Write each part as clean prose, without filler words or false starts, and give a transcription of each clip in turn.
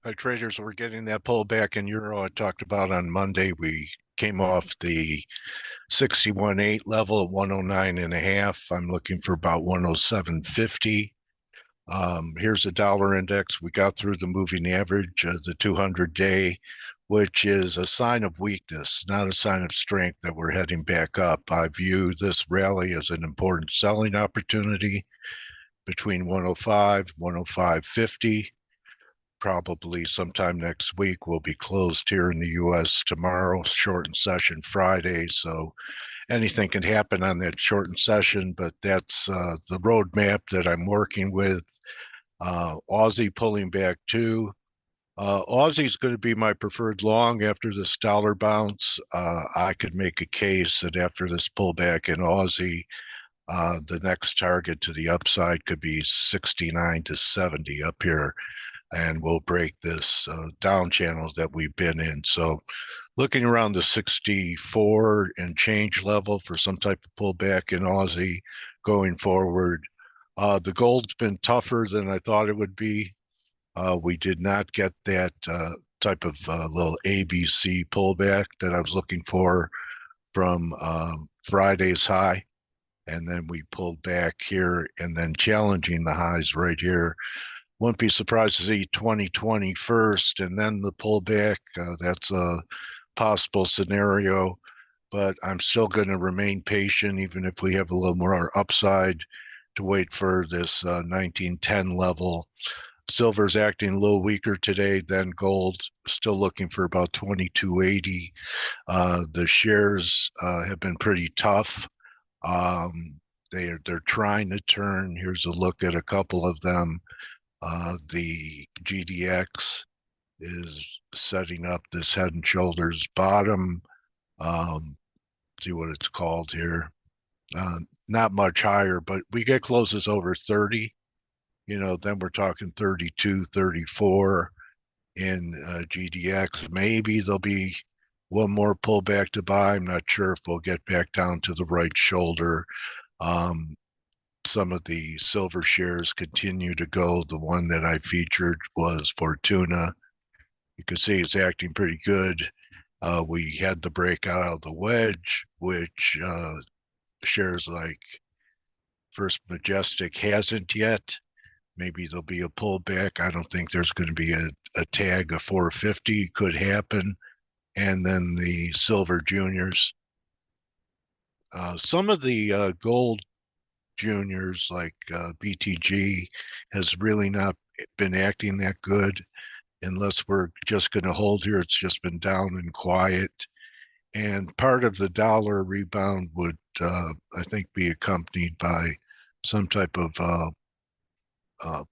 Hi, traders. We're getting that pullback in euro I talked about on Monday. We came off the 61.8 level at 109.5. I'm looking for about 107.50. Here's a dollar index. We got through the moving average, the 200-day, which is a sign of weakness, not a sign of strength that we're heading back up. I view this rally as an important selling opportunity between 105, 105.50. Probably sometime next week. We'll be closed here in the US tomorrow, shortened session Friday. So anything can happen on that shortened session, but that's the roadmap that I'm working with. Aussie pulling back too. Aussie's going to be my preferred long after this dollar bounce. I could make a case that after this pullback in Aussie, the next target to the upside could be 69 to 70 up here, and we'll break this down channels that we've been in. So looking around the 64 and change level for some type of pullback in Aussie going forward. The gold's been tougher than I thought it would be. We did not get that type of little ABC pullback that I was looking for from Friday's high. And then we pulled back here and then challenging the highs right here. Wouldn't be surprised to see 2020 first and then the pullback. That's a possible scenario, but I'm still going to remain patient, even if we have a little more upside, to wait for this 1910 level. Silver's acting a little weaker today than gold, still looking for about 2280. The shares have been pretty tough. Um, they're trying to turn. Here's a look at a couple of them. The GDX is setting up this head and shoulders bottom. Um, see what it's called here. Not much higher, but we get closes over 30. Then we're talking 32, 34 in GDX. Maybe there'll be one more pullback to buy. I'm not sure if we'll get back down to the right shoulder. Um, some of the silver shares continue to go. The one that I featured was Fortuna. You can see it's acting pretty good. We had the breakout of the wedge, which shares like First Majestic hasn't yet. Maybe there'll be a pullback. I don't think there's going to be a tag of 450. Could happen. And then the silver juniors. Some of the gold juniors, like BTG, has really not been acting that good unless we're just going to hold here. It's just been down and quiet. And part of the dollar rebound would, I think, be accompanied by some type of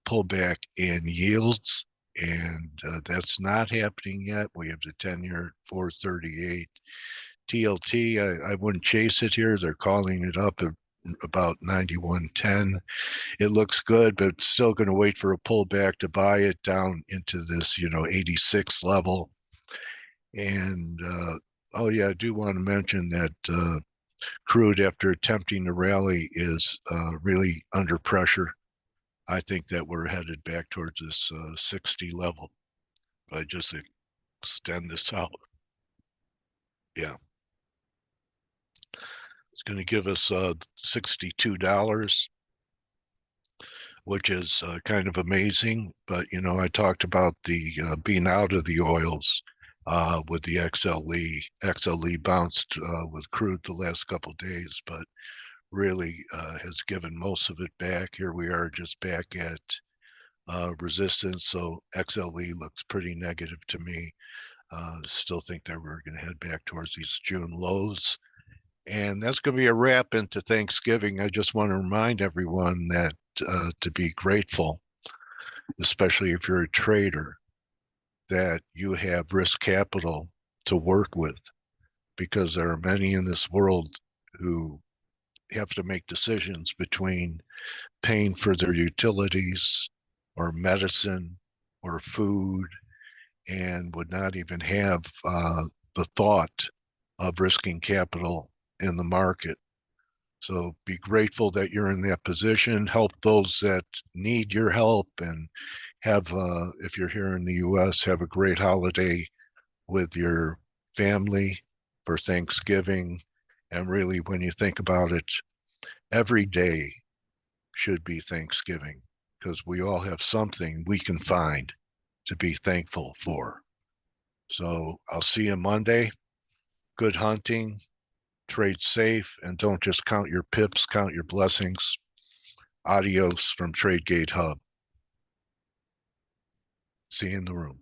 pullback in yields. And that's not happening yet. We have the 10-year 438. TLT, I wouldn't chase it here. They're calling it up at about 91.10. It looks good, but still going to wait for a pullback to buy it down into this, 86 level. And oh yeah, I do want to mention that Crude, after attempting to rally, is really under pressure. I think that we're headed back towards this 60 level. I just extend this out. Yeah, it's going to give us $62, which is kind of amazing. But I talked about the being out of the oils with the XLE. XLE bounced with crude the last couple of days, but really has given most of it back. Here we are just back at resistance. So XLE looks pretty negative to me. Still think that we're going to head back towards these June lows. And that's going to be a wrap into Thanksgiving. I just want to remind everyone that to be grateful, especially if you're a trader, that you have risk capital to work with, because there are many in this world who have to make decisions between paying for their utilities or medicine or food, and would not even have the thought of risking capital in the market. So be grateful that you're in that position. Help those that need your help, and have, if you're here in the U.S., have a great holiday with your family for Thanksgiving. And really, when you think about it, every day should be Thanksgiving, because we all have something we can find to be thankful for. So I'll see you Monday. Good hunting, trade safe, and don't just count your pips, count your blessings. Adios from TradeGATEHub. See you in the room.